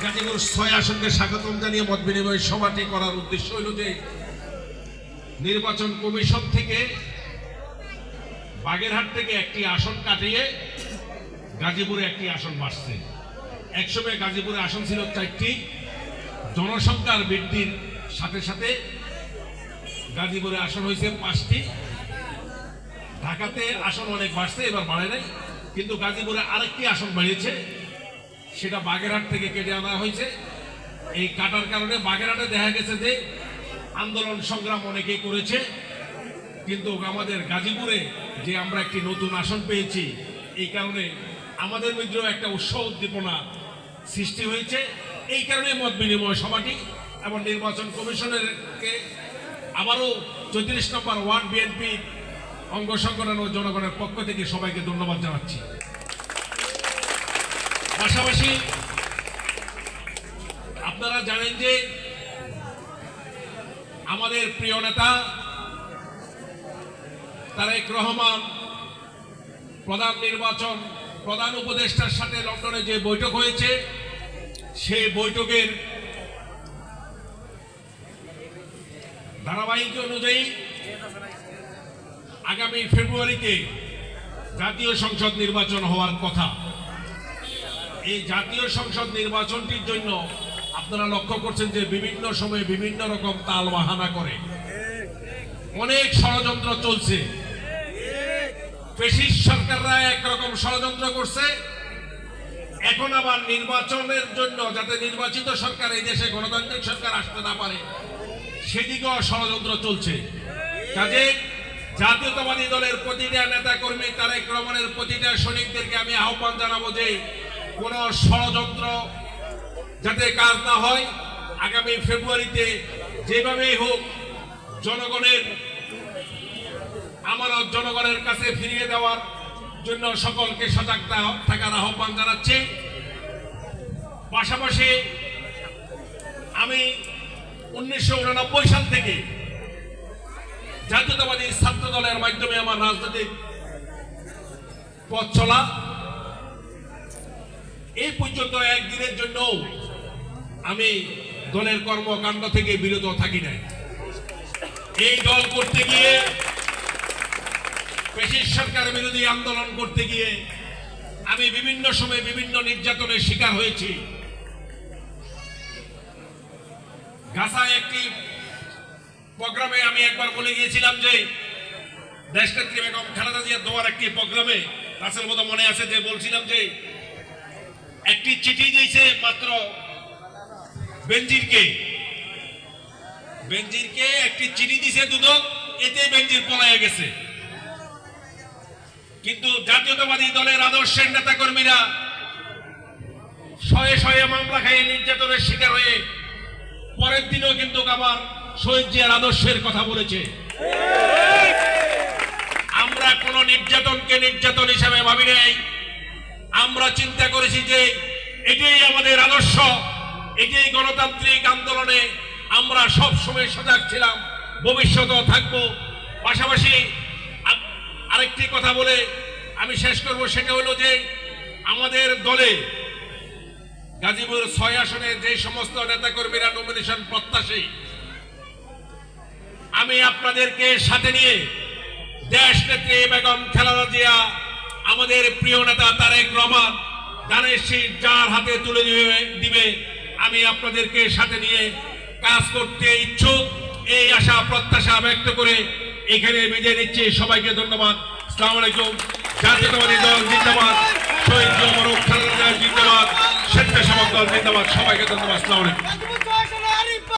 গাজীপুর ৬ আসনকে স্বাগতম জানিয়ে মত বিনিময় সভাটি করার উদ্দেশ্য হল যে নির্বাচন কমিশন থেকে বাগেরহাট থেকে একটি আসন কাটিয়ে গাজীপুরে একটি আসন বাড়ছে। একসময় গাজীপুরে আসন ছিল ৪টি, জনসংখ্যার বৃদ্ধির সাথে সাথে গাজীপুরে আসন হয়েছে ৫টি। ঢাকাতে আসন অনেক বাড়ছে, এবার বাড়ে নাই, কিন্তু গাজীপুরে আরেকটি আসন বাড়িয়েছে, সেটা বাগেরহাট থেকে কেটে আনা হয়েছে। এই কাটার কারণে বাগেরহাটে দেখা গেছে যে আন্দোলন সংগ্রাম অনেকেই করেছে, কিন্তু আমাদের গাজীপুরে যে আমরা একটি নতুন আসন পেয়েছি, এই কারণে আমাদের মধ্যেও একটা উৎসাহ উদ্দীপনা সৃষ্টি হয়েছে। এই কারণে মত বিনিময় সভাটি এবং নির্বাচন কমিশনেরকে আবারও ৩৪ নম্বর ওয়ার্ড বিএনপি অঙ্গ সংগঠন ও জনগণের পক্ষ থেকে সবাইকে ধন্যবাদ জানাচ্ছি। পাশাপাশি আপনারা জানেন যে আমাদের প্রিয় নেতা তারেক রহমান প্রধান উপদেষ্টার সাথে লন্ডনে যে বৈঠক হয়েছে, সেই বৈঠকের ধারাবাহিক অনুযায়ী আগামী ফেব্রুয়ারিতে জাতীয় সংসদ নির্বাচন হওয়ার কথা। এই জাতীয় সংসদ নির্বাচনটির জন্য আপনারা লক্ষ্য করছেন যে বিভিন্ন সময়ে বিভিন্ন রকম তাল বাহানা করে অনেক ষড়যন্ত্র চলছে। ফ্যাসিস্ট সরকাররা একরকম ষড়যন্ত্র করছে, এখন আবার নির্বাচনের জন্য যাতে নির্বাচিত সরকার এই দেশে গণতান্ত্রিক সরকার আসতে না পারে সেদিকেও ষড়যন্ত্র চলছে। কাজে জাতীয়তাবাদী দলের প্রতিটা নেতা কর্মী তারেক রহমানের প্রতিটা সৈনিকদেরকে আমি আহ্বান জানাবো যে কোন ষড়যন্ত্র যাতে কাজ না হয়। আগামী ফেব্রুয়ারিতে যেভাবেই হোক জনগণের আমানত জনগণের কাছে ফিরিয়ে দেওয়ার জন্য সকলকে সজাগ থাকার আহ্বান জানাচ্ছি। পাশাপাশি আমি 1989 সাল থেকে জাতীয়তাবাদী ছাত্র দলের মাধ্যমে আমার রাজনৈতিক পথ চলা, এই পর্যন্ত একদিনের জন্য আমি দলের কর্মকাণ্ড থেকে বিরত থাকি নাই। এই দল করতে গিয়ে, ফ্যাসিস্ট সরকার বিরোধী আন্দোলন করতে গিয়ে আমি বিভিন্ন সময় বিভিন্ন নির্যাতনের শিকার হয়েছি। গাছায় একটি প্রোগ্রামে আমি একবার বলে গিয়েছিলাম যে দেশনেত্রী বেগম খালেদা জিয়ার দোয়ার একটি প্রোগ্রামে রাসেল বোধ মনে আছে যে বলছিলাম যে একটি চিঠি দিয়েছে মাত্র বেনজিরকে একটি চিঠি দিয়েছে দুদক, এতে বেনজির পলায়ে গেছে। কিন্তু জাতীয়তাবাদী দলের আদর্শের নেতা কর্মীরা শয়ে শয়ে মামলা খাইয়ে নির্যাতনের শিকার হয়ে পরের দিনও কিন্তু আমার শহীদ জিয়ার আদর্শের কথা বলেছে। আমরা কোন নির্যাতনকে নির্যাতন হিসাবে ভাবি নাই। আমরা চিন্তা করেছি যে এটাই আমাদের আদর্শ, এটাই গণতান্ত্রিক আন্দোলনে আমরা সব সময় সজাগ ছিলাম, ভবিষ্যতেও থাকবো। পাশাপাশি আরেকটি কথা বলে আমি শেষ করব, সেটা হলো যে আমাদের দলে গাজীপুর ৬ আসনে যে সমস্ত নেতাকর্মীরা নমিনেশন প্রত্যাশী, আমি আপনাদেরকে সাথে নিয়ে দেশনেত্রী বেগম খালেদা জিয়া, আমাদের প্রিয় নেতা তারেক রহমান ধানের শীষ যার হাতে তুলে দিবে, আমি আপনাদেরকে সাথে নিয়ে কাজ করতে ইচ্ছুক, এই আশা প্রত্যাশা ব্যক্ত করে এখানে বিদায় নিচ্ছি। সবাইকে ধন্যবাদ। আসসালামু আলাইকুম। জাতীয়তাবাদী দল জিন্দাবাদ, শহীদ জিয়া মরহুম খালেদা জিয়া জিন্দাবাদ, স্বেচ্ছাসেবক দল জিন্দাবাদ। সবাইকে ধন্যবাদ। আসসালামু আলাইকুম।